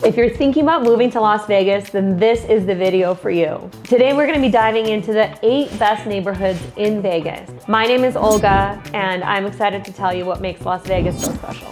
If you're thinking about moving to Las Vegas, then this is the video for you. Today we're gonna be diving into the 8 best neighborhoods in Vegas. My name is Olga, and I'm excited to tell you what makes Las Vegas so special.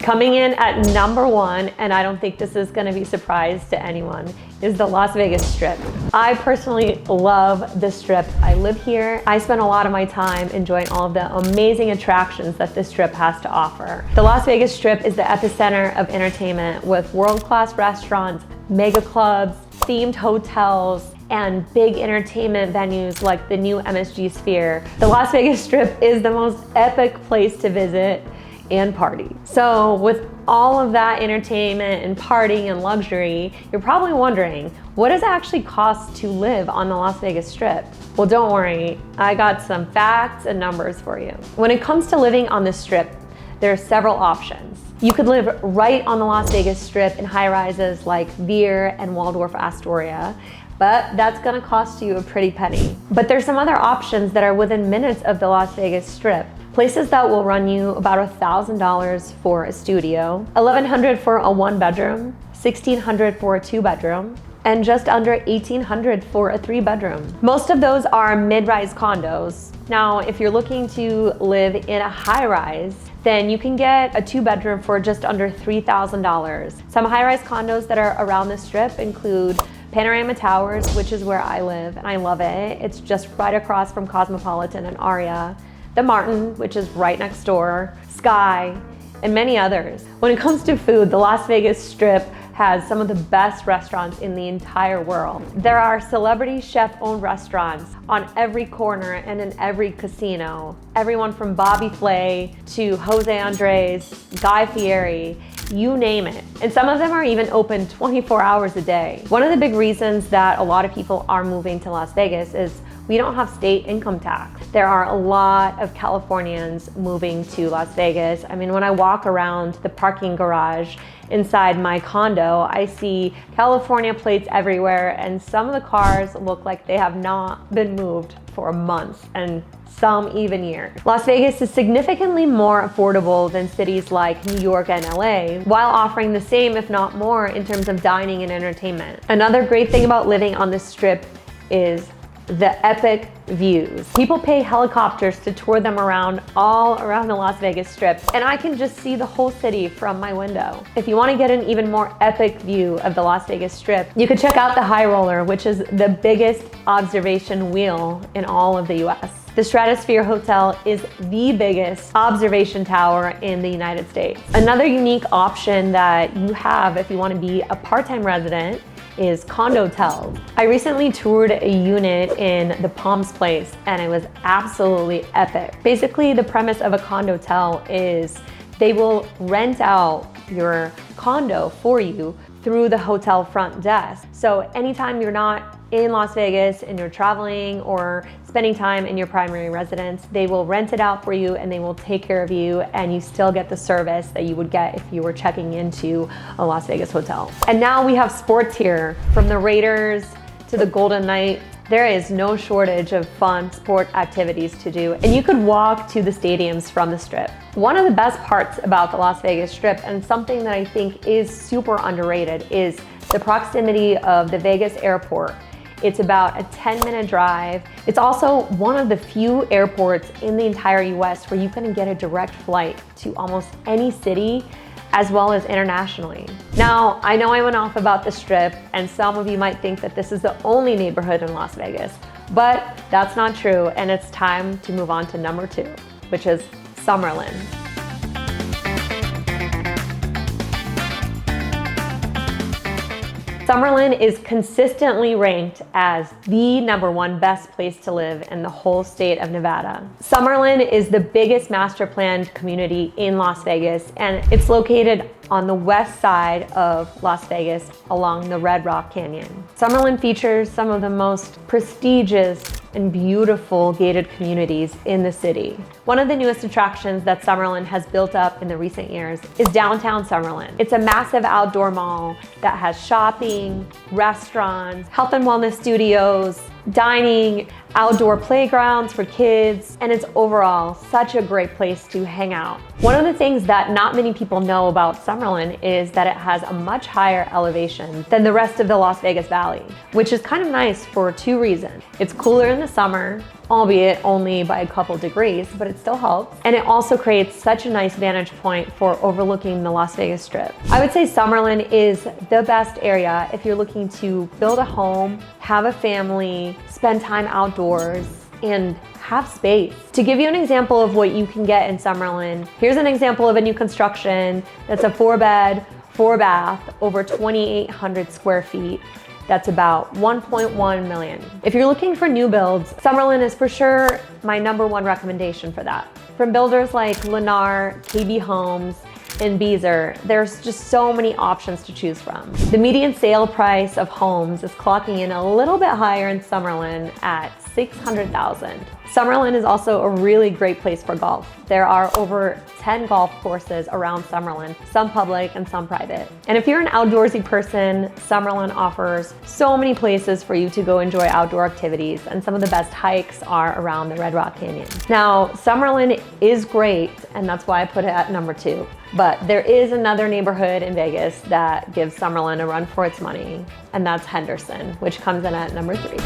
Coming in at number 1, and I don't think this is gonna be a surprise to anyone, is the Las Vegas Strip. I personally love the Strip. I live here. I spend a lot of my time enjoying all of the amazing attractions that the Strip has to offer. The Las Vegas Strip is the epicenter of entertainment with world-class restaurants, mega clubs, themed hotels, and big entertainment venues like the new MSG Sphere. The Las Vegas Strip is the most epic place to visit and party. So with all of that entertainment and partying and luxury, you're probably wondering, what does it actually cost to live on the Las Vegas Strip? Well, don't worry, I got some facts and numbers for you. When it comes to living on the Strip, there are several options. You could live right on the Las Vegas Strip in high-rises like Veer and Waldorf Astoria, but that's gonna cost you a pretty penny. But there's some other options that are within minutes of the Las Vegas Strip. Places that will run you about $1,000 for a studio, $1,100 for a 1-bedroom, $1,600 for a 2-bedroom, and just under $1,800 for a 3-bedroom. Most of those are mid-rise condos. Now, if you're looking to live in a high-rise, then you can get a 2-bedroom for just under $3,000. Some high-rise condos that are around the Strip include Panorama Towers, which is where I live, and I love it. It's just right across from Cosmopolitan and Aria. The Martin, which is right next door, Sky, and many others. When it comes to food, the Las Vegas Strip has some of the best restaurants in the entire world. There are celebrity chef-owned restaurants on every corner and in every casino. Everyone from Bobby Flay to Jose Andres, Guy Fieri, you name it. And some of them are even open 24 hours a day. One of the big reasons that a lot of people are moving to Las Vegas is we don't have state income tax. There are a lot of Californians moving to Las Vegas. I mean, when I walk around the parking garage inside my condo, I see California plates everywhere, and some of the cars look like they have not been moved for months, and some even years. Las Vegas is significantly more affordable than cities like New York and LA, while offering the same, if not more, in terms of dining and entertainment. Another great thing about living on the Strip is the epic views. People pay helicopters to tour them around all around the Las Vegas Strip, and I can just see the whole city from my window. If you want to get an even more epic view of the Las Vegas Strip, you can check out the High Roller, which is the biggest observation wheel in all of the US. The Stratosphere Hotel is the biggest observation tower in the United States. Another unique option that you have if you want to be a part-time resident is Condotels. I recently toured a unit in the Palms Place, and it was absolutely epic. Basically, the premise of a Condotel is they will rent out your condo for you through the hotel front desk. So anytime you're not in Las Vegas and you're traveling or spending time in your primary residence, they will rent it out for you and they will take care of you, and you still get the service that you would get if you were checking into a Las Vegas hotel. And now we have sports here, from the Raiders to the Golden Knights. There is no shortage of fun sport activities to do, and you could walk to the stadiums from the Strip. One of the best parts about the Las Vegas Strip, and something that I think is super underrated, is the proximity of the Vegas airport. It's about a 10-minute drive. It's also one of the few airports in the entire US where you can get a direct flight to almost any city, as well as internationally. Now, I know I went off about the Strip, and some of you might think that this is the only neighborhood in Las Vegas, but that's not true, and it's time to move on to number 2, which is Summerlin. Summerlin is consistently ranked as the #1 best place to live in the whole state of Nevada. Summerlin is the biggest master planned community in Las Vegas, and it's located on the west side of Las Vegas along the Red Rock Canyon. Summerlin features some of the most prestigious and beautiful gated communities in the city. One of the newest attractions that Summerlin has built up in the recent years is downtown Summerlin. It's a massive outdoor mall that has shopping, restaurants, health and wellness studios, dining, outdoor playgrounds for kids, and it's overall such a great place to hang out. One of the things that not many people know about Summerlin is that it has a much higher elevation than the rest of the Las Vegas Valley, which is kind of nice for two reasons. It's cooler in the summer, albeit only by a couple degrees, but it still helps. And it also creates such a nice vantage point for overlooking the Las Vegas Strip. I would say Summerlin is the best area if you're looking to build a home, have a family, spend time outdoors, and have space. To give you an example of what you can get in Summerlin, here's an example of a new construction that's a 4-bed, 4-bath, over 2,800 square feet. That's about 1.1 million. If you're looking for new builds, Summerlin is for sure my #1 recommendation for that. From builders like Lennar, KB Homes, and Beazer, there's just so many options to choose from. The median sale price of homes is clocking in a little bit higher in Summerlin at $600,000. Summerlin is also a really great place for golf. There are over 10 golf courses around Summerlin, some public and some private. And if you're an outdoorsy person, Summerlin offers so many places for you to go enjoy outdoor activities, and some of the best hikes are around the Red Rock Canyon. Now, Summerlin is great, and that's why I put it at #2. But there is another neighborhood in Vegas that gives Summerlin a run for its money, and that's Henderson, which comes in at #3.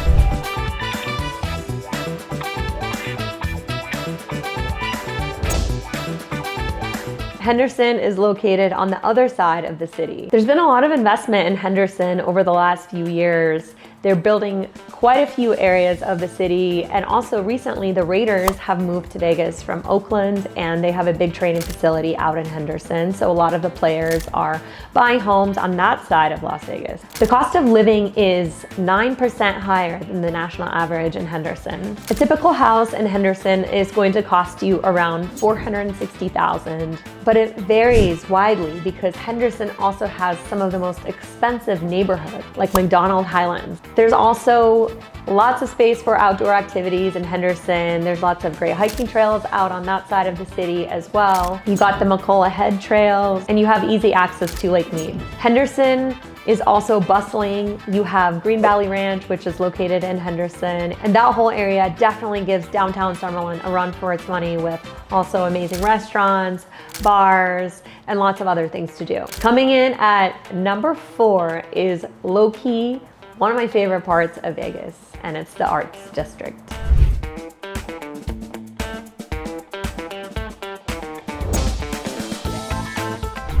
Henderson is located on the other side of the city. There's been a lot of investment in Henderson over the last few years. They're building quite a few areas of the city, and also recently the Raiders have moved to Vegas from Oakland, and they have a big training facility out in Henderson, so a lot of the players are buying homes on that side of Las Vegas. The cost of living is 9% higher than the national average in Henderson. A typical house in Henderson is going to cost you around $460,000, but it varies widely because Henderson also has some of the most expensive neighborhoods, like McDonald Highlands. There's also lots of space for outdoor activities in Henderson. There's lots of great hiking trails out on that side of the city as well. You got the McCullough Head trails, and you have easy access to Lake Mead. Henderson is also bustling. You have Green Valley Ranch, which is located in Henderson, and that whole area definitely gives downtown Summerlin a run for its money, with also amazing restaurants, bars, and lots of other things to do. Coming in at #4 is low-key one of my favorite parts of Vegas, and it's the Arts District.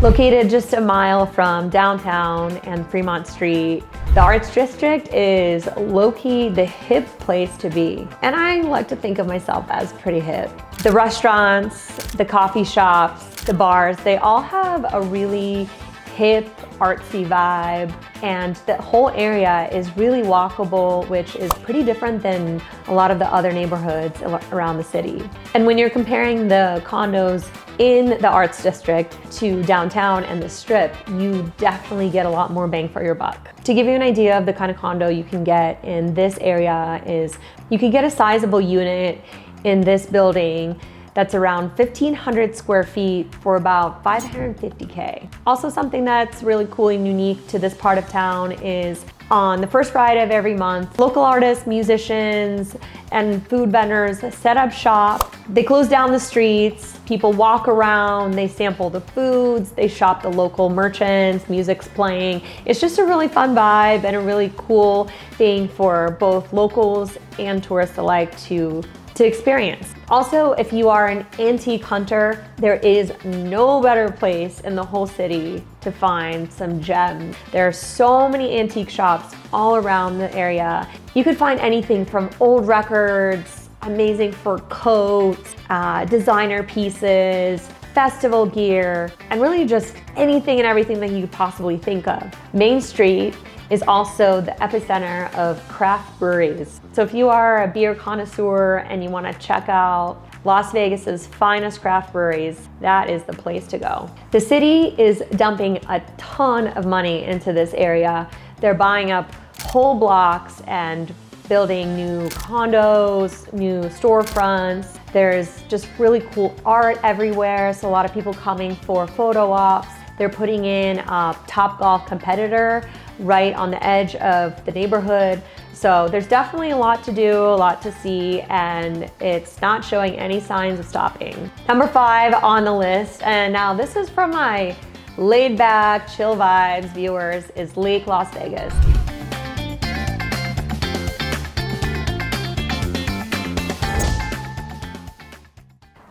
Located just a mile from downtown and Fremont Street, the Arts District is low-key the hip place to be. And I like to think of myself as pretty hip. The restaurants, the coffee shops, the bars, they all have a really hip, artsy vibe, and the whole area is really walkable, which is pretty different than a lot of the other neighborhoods around the city. And when you're comparing the condos in the Arts District to downtown and the Strip, you definitely get a lot more bang for your buck. To give you an idea of the kind of condo you can get in this area is, you can get a sizable unit in this building that's around 1,500 square feet for about $550K. Also, something that's really cool and unique to this part of town is on the first Friday of every month, local artists, musicians, and food vendors set up shop. They close down the streets, people walk around, they sample the foods, they shop the local merchants, music's playing. It's just a really fun vibe and a really cool thing for both locals and tourists alike to experience. Also, if you are an antique hunter, there is no better place in the whole city to find some gems. There are so many antique shops all around the area. You could find anything from old records, amazing fur coats, designer pieces, festival gear, and really just anything and everything that you could possibly think of. Main Street is also the epicenter of craft breweries. So if you are a beer connoisseur and you want to check out Las Vegas's finest craft breweries, that is the place to go. The city is dumping a ton of money into this area. They're buying up whole blocks and building new condos, new storefronts. There's just really cool art everywhere, so a lot of people coming for photo ops. They're putting in a Topgolf competitor right on the edge of the neighborhood. So there's definitely a lot to do, a lot to see, and it's not showing any signs of stopping. Number 5 on the list, and now this is from my laid back, chill vibes viewers, is Lake Las Vegas.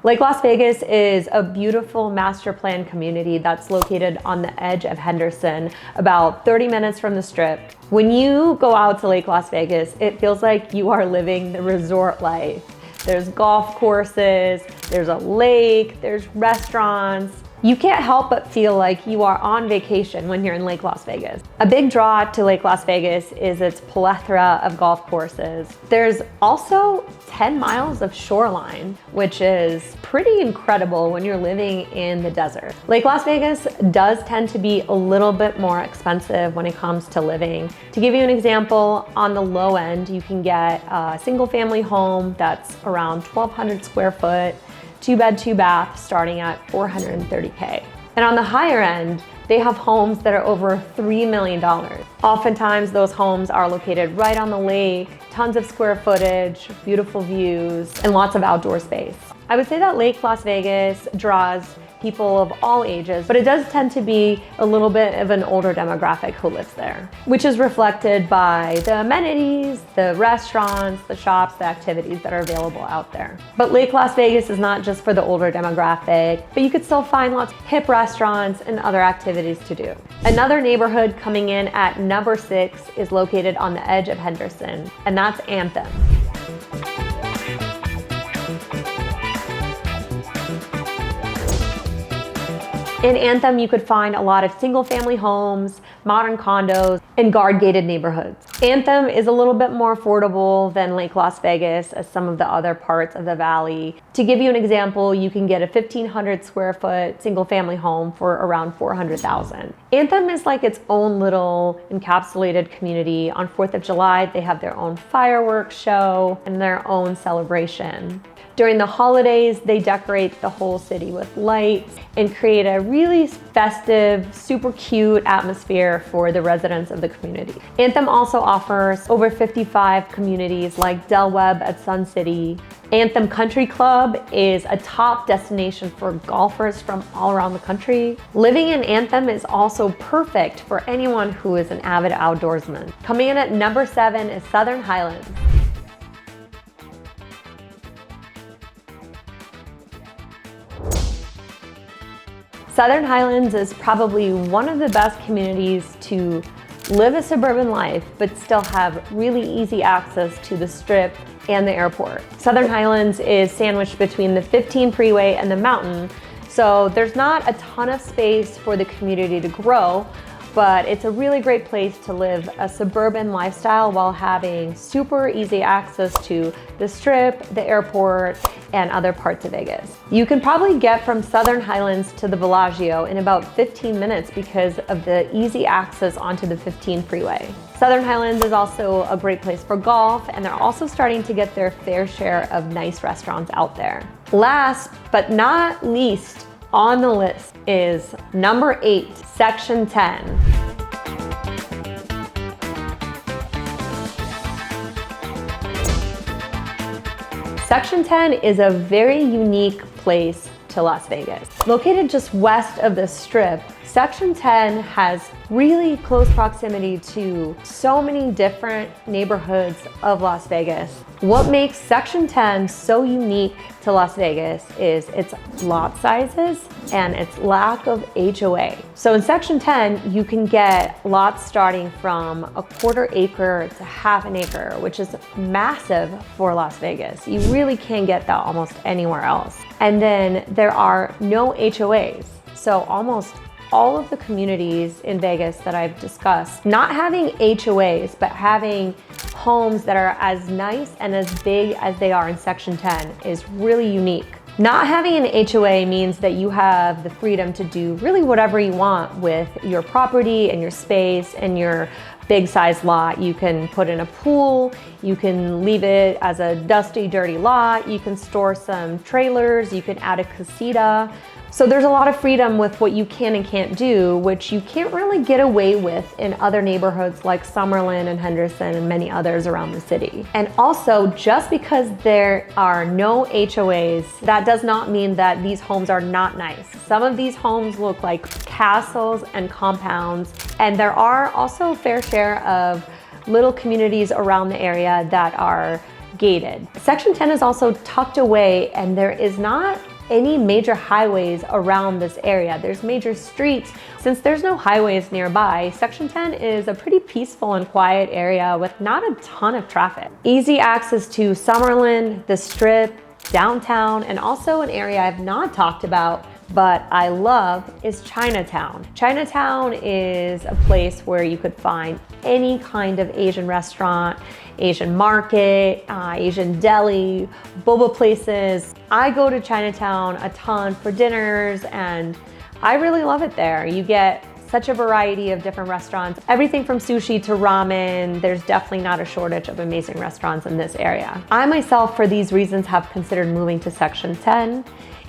Lake Las Vegas is a beautiful master plan community that's located on the edge of Henderson, about 30 minutes from the Strip. When you go out to Lake Las Vegas, it feels like you are living the resort life. There's golf courses, there's a lake, there's restaurants. You can't help but feel like you are on vacation when you're in Lake Las Vegas. A big draw to Lake Las Vegas is its plethora of golf courses. There's also 10 miles of shoreline, which is pretty incredible when you're living in the desert. Lake Las Vegas does tend to be a little bit more expensive when it comes to living. To give you an example, on the low end, you can get a single family home that's around 1,200 square foot, 2-bed, 2-bath, starting at $430K. And on the higher end, they have homes that are over $3 million. Oftentimes, those homes are located right on the lake, tons of square footage, beautiful views, and lots of outdoor space. I would say that Lake Las Vegas draws people of all ages, but it does tend to be a little bit of an older demographic who lives there, which is reflected by the amenities, the restaurants, the shops, the activities that are available out there. But Lake Las Vegas is not just for the older demographic, but you could still find lots of hip restaurants and other activities to do. Another neighborhood coming in at number 6 is located on the edge of Henderson, and that's Anthem. In Anthem, you could find a lot of single-family homes, modern condos, and guard-gated neighborhoods. Anthem is a little bit more affordable than Lake Las Vegas as some of the other parts of the valley. To give you an example, you can get a 1,500 square foot single-family home for around $400,000. Anthem is like its own little encapsulated community. On 4th of July, they have their own fireworks show and their own celebration. During the holidays, they decorate the whole city with lights and create a really festive, super cute atmosphere for the residents of the community. Anthem also offers over 55 communities like Del Webb at Sun City. Anthem Country Club is a top destination for golfers from all around the country. Living in Anthem is also perfect for anyone who is an avid outdoorsman. Coming in at number 7 is Southern Highlands. Southern Highlands is probably one of the best communities to live a suburban life, but still have really easy access to the Strip and the airport. Southern Highlands is sandwiched between the 15 freeway and the mountain, so there's not a ton of space for the community to grow, but it's a really great place to live a suburban lifestyle while having super easy access to the Strip, the airport, and other parts of Vegas. You can probably get from Southern Highlands to the Bellagio in about 15 minutes because of the easy access onto the 15 freeway. Southern Highlands is also a great place for golf, and they're also starting to get their fair share of nice restaurants out there. Last but not least on the list is number 8, Section 10. Section 10 is a very unique place to Las Vegas. Located just west of the Strip, Section 10 has really close proximity to so many different neighborhoods of Las Vegas. What makes Section 10 so unique to Las Vegas is its lot sizes and its lack of HOA. So in Section 10, you can get lots starting from a 1/4 acre to 1/2 acre, which is massive for Las Vegas. You really can't get that almost anywhere else. And then there are no HOAs. So almost all of the communities in Vegas that I've discussed, not having HOAs, but having homes that are as nice and as big as they are in Section 10 is really unique. Not having an HOA means that you have the freedom to do really whatever you want with your property and your space and your big size lot. You can put in a pool, you can leave it as a dusty, dirty lot, you can store some trailers, you can add a casita. So there's a lot of freedom with what you can and can't do, which you can't really get away with in other neighborhoods like Summerlin and Henderson and many others around the city. And also, just because there are no HOAs, that does not mean that these homes are not nice. Some of these homes look like castles and compounds, and there are also a fair share of little communities around the area that are gated. Section 10 is also tucked away, and there is not any major highways around this area. There's major streets. Since there's no highways nearby, Section 10 is a pretty peaceful and quiet area with not a ton of traffic. Easy access to Summerlin, the Strip, downtown, and also an area I've not talked about but I love is Chinatown. Chinatown is a place where you could find any kind of Asian restaurant, Asian market, Asian deli, boba places. I go to Chinatown a ton for dinners and I really love it there. You get such a variety of different restaurants, everything from sushi to ramen. There's definitely not a shortage of amazing restaurants in this area. I myself, for these reasons, have considered moving to Section 10.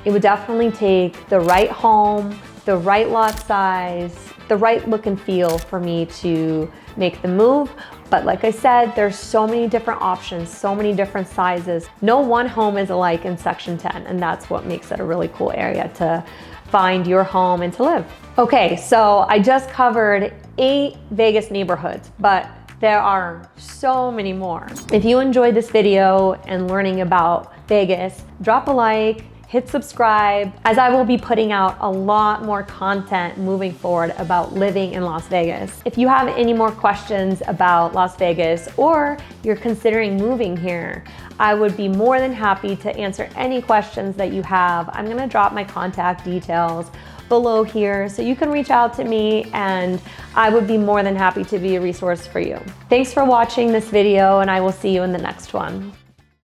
It would definitely take the right home, the right lot size, the right look and feel for me to make the move. But like I said, there's so many different options, so many different sizes. No one home is alike in Section 10, and that's what makes it a really cool area to find your home and to live. Okay, so I just covered 8 Vegas neighborhoods, but there are so many more. If you enjoyed this video and learning about Vegas, drop a like, hit subscribe, as I will be putting out a lot more content moving forward about living in Las Vegas. If you have any more questions about Las Vegas or you're considering moving here, I would be more than happy to answer any questions that you have. I'm gonna drop my contact details below here so you can reach out to me and I would be more than happy to be a resource for you. Thanks for watching this video and I will see you in the next one.